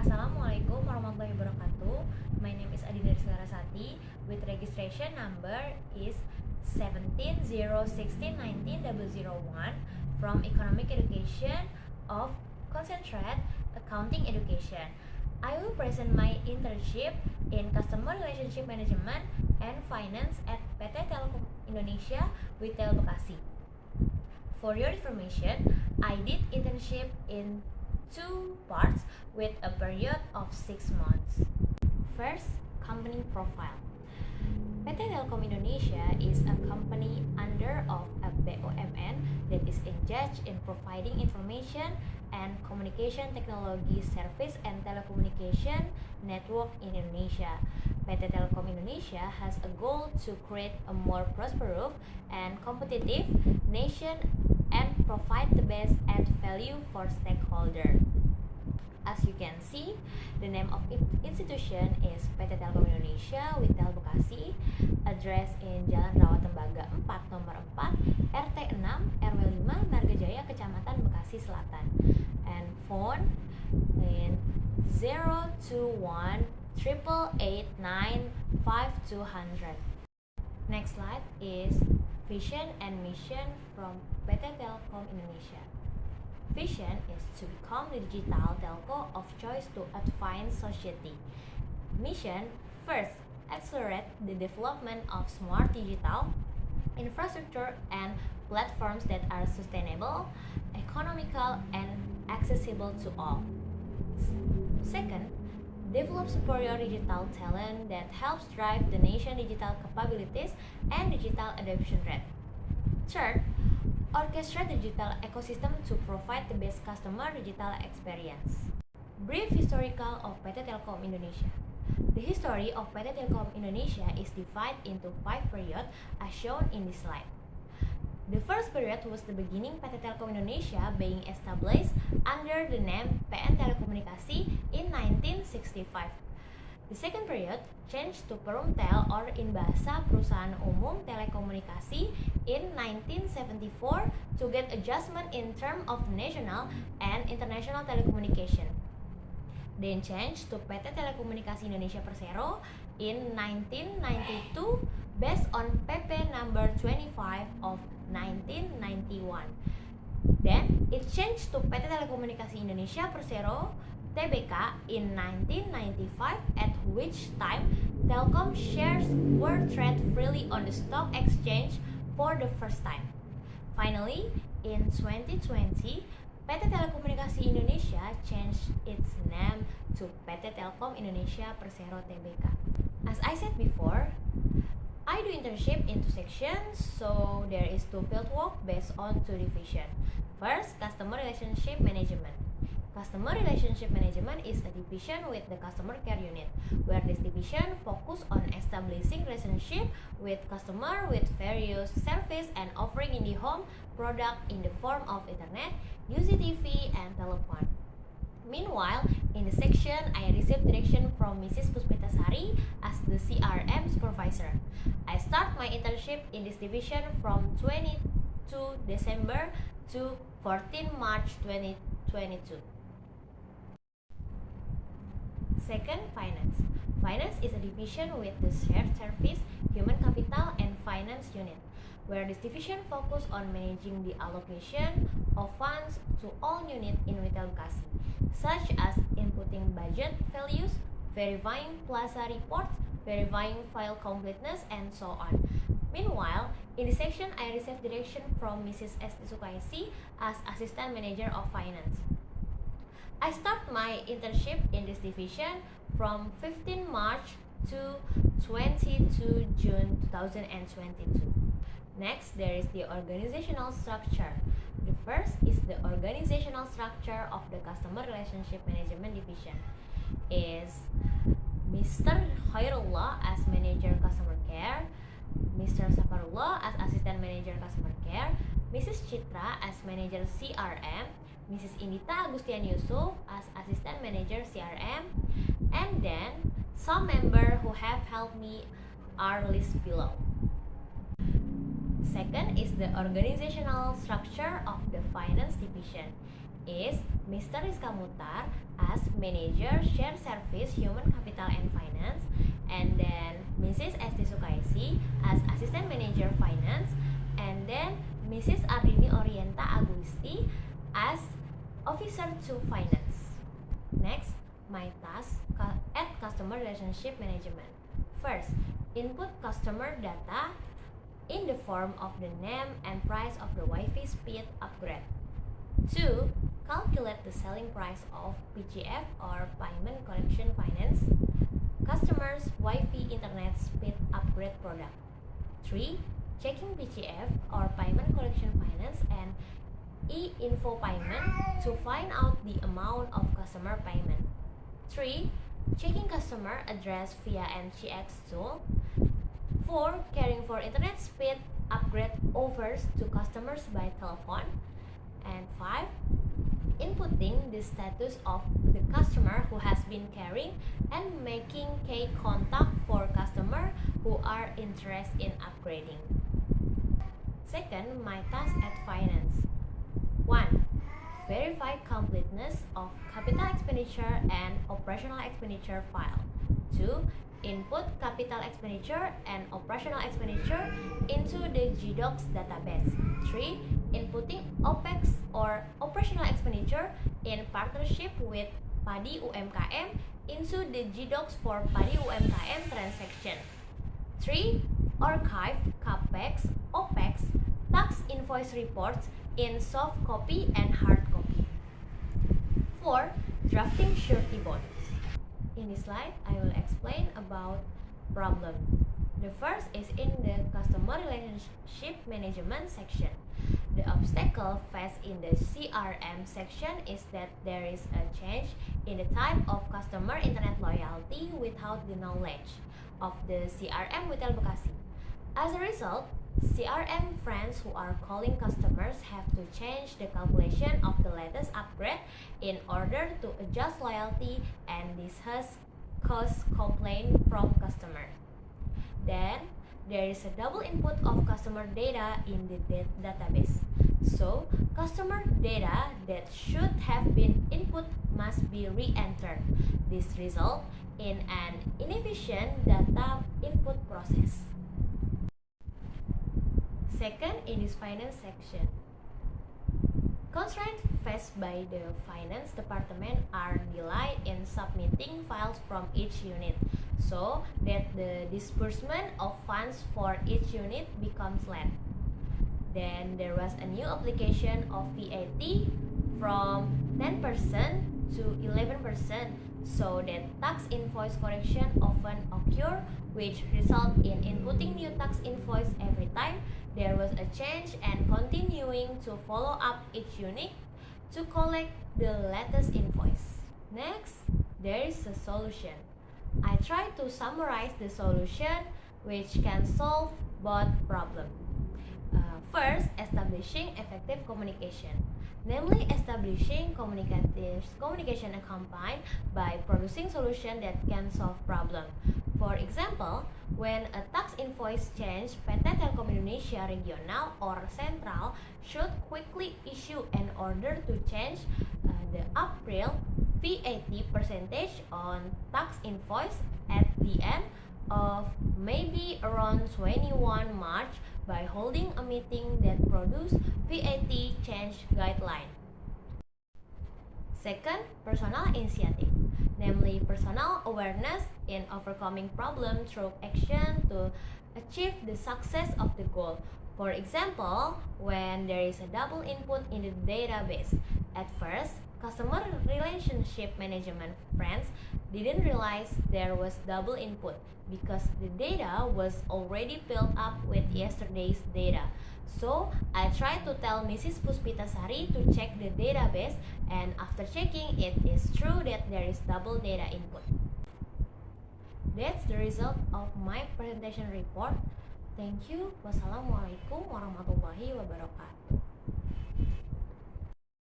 Assalamualaikum warahmatullahi wabarakatuh. My name is Adinda Larasati with registration number is 1701619001 from Economic Education of Konsentrasi Accounting Education. I will present my internship in Customer Relationship Management and Finance at PT Telkom Indonesia with Terima Kasih. For your information, I did internship in 2 parts with a period of 6 months. First, company profile. PT Telkom Indonesia is a company under of a BUMN that is engaged in providing information and communication technology service and telecommunication network in Indonesia. PT Telkom Indonesia has a goal to create a more prosperous and competitive nation and provide the best add value for stakeholders. As you can see, the name of institution is PT Telkom Indonesia with Terima Kasih, address in Jalan Rawatembaga 4 nomor 4, RT 6, RW 5, Margajaya, Kecamatan Bekasi Selatan, and phone in 021 888 95200. Next slide is vision and mission from PT Telkom Indonesia. Vision is to become the digital telco of choice to advance society. Mission, first, accelerate the development of smart digital infrastructure and platforms that are sustainable, economical, and accessible to all. Second, develop superior digital talent that helps drive the nation's digital capabilities and digital adoption rate. Third, orchestrate the digital ecosystem to provide the best customer digital experience. Brief historical of PT Telkom Indonesia. The history of PT Telkom Indonesia is divided into 5 periods as shown in this slide. The first period was the beginning PT Telkom Indonesia being established under the name PN Telekomunikasi in 1965. The second period changed to Perumtel or in bahasa Perusahaan Umum Telekomunikasi in 1974 to get adjustment in terms of national and international telecommunication. Then changed to PT Telekomunikasi Indonesia Persero in 1992 based on PP number 25 of 1991. Then it changed to PT Telekomunikasi Indonesia Persero TBK in 1995, at which time Telkom shares were traded freely on the stock exchange for the first time. Finally, in 2020, PT Telekomunikasi Indonesia changed its name to PT Telkom Indonesia Persero TBK. As I said before, I do internship in 2 sections, so there is 2 field work based on 2 divisions. First, customer relationship management. Customer relationship management is a division with the customer care unit, where this division focus on establishing relationship with customer with various service and offering in the home product in the form of internet, UCTV, and telephone. Meanwhile, in the section, I received direction from Mrs. Puspitasari as the CRM supervisor. I start my internship in this division from 22 December to 14 March 2022. Second, finance. Finance is a division with the shared service, human capital, and finance unit, where this division focus on managing the allocation of funds to all units in Retail Bekasi, such as inputting budget values, verifying plaza reports, verifying file completeness, and so on. Meanwhile, in this section, I received direction from Mrs. S. Sukaisi as Assistant Manager of Finance. I start my internship in this division from 15 March to 22 June 2022. Next, there is the organizational structure. The first is the organizational structure of the Customer Relationship Management Division. Is Mr. Khairullah as Manager Customer Care, Mr. Safarullah as Assistant Manager Customer Care, Mrs. Chitra as Manager CRM, Mrs. Indita Agustian Yusuf as Assistant Manager CRM, and then some members who have helped me are listed below. Second is the organizational structure of the finance division. is Mr. Rizka Mutar as Manager Shared Service Human Capital and Finance, and then Mrs. Esti Sukaisi as Assistant Manager Finance, and then Mrs. Ardini Orienta Agusti as Officer to Finance. Next, my task at Customer Relationship Management. First, input customer data in the form of the name and price of the Wi-Fi speed upgrade. 2. Calculate the selling price of PGF or Payment Collection Finance customers' Wi-Fi internet speed upgrade product. 3. Checking PGF or Payment Collection Finance and e-info payment to find out the amount of customer payment. 3. Checking customer address via NCX tool. 4. Caring for internet speed upgrade offers to customers by telephone. And 5. Inputting the status of the customer who has been carrying and making key contact for customers who are interested in upgrading. Second, my task at finance. 1. Verify completeness of capital expenditure and operational expenditure file. 2. Input capital expenditure and operational expenditure into the GDocs database. 3. Inputting OPEX or operational expenditure in partnership with Padi UMKM into the GDocs for Padi UMKM transaction. 3. Archive CAPEX, OPEX, tax invoice reports in soft copy and hard copy. 4. Drafting surety bonds. In this slide, I will explain about problem. The first is in the customer relationship management section. The obstacle faced in the CRM section is that there is a change in the type of customer internet loyalty without the knowledge of the CRM Retail Bekasi. As a result, CRM friends who are calling customers have to change the calculation of the latest upgrade in order to adjust loyalty, and this has caused complaint from customers. Then, there is a double input of customer data in the database. So, customer data that should have been input must be re-entered. This results in an inefficient data input process. Second, in this finance section, constraints faced by the finance department are delay in submitting files from each unit, so that the disbursement of funds for each unit becomes late. Then there was a new application of VAT from 10% to 11%, so that tax invoice correction often occur, which result in inputting new tax invoice every time there was a change and continuing to follow up each unit to collect the latest invoice. Next, there is a solution. I try to summarize the solution which can solve both problems. First, establishing effective communication, namely establishing communication accompanied by producing solutions that can solve problems. For example, when a tax invoice change, PT Telkom Indonesia Regional or Central should quickly issue an order to change the April VAT percentage on tax invoice at the end of maybe around 21 March by holding a meeting that produce VAT change guideline. Second, personal initiative, namely personal awareness in overcoming problem through action to achieve the success of the goal. For example, when there is a double input in the database, at first, customer relationship management friends didn't realize there was double input because the data was already filled up with yesterday's data. So, I tried to tell Mrs. Puspitasari to check the database, and after checking, it is true that there is double data input. That's the result of my presentation report. Thank you. Wassalamualaikum warahmatullahi wabarakatuh.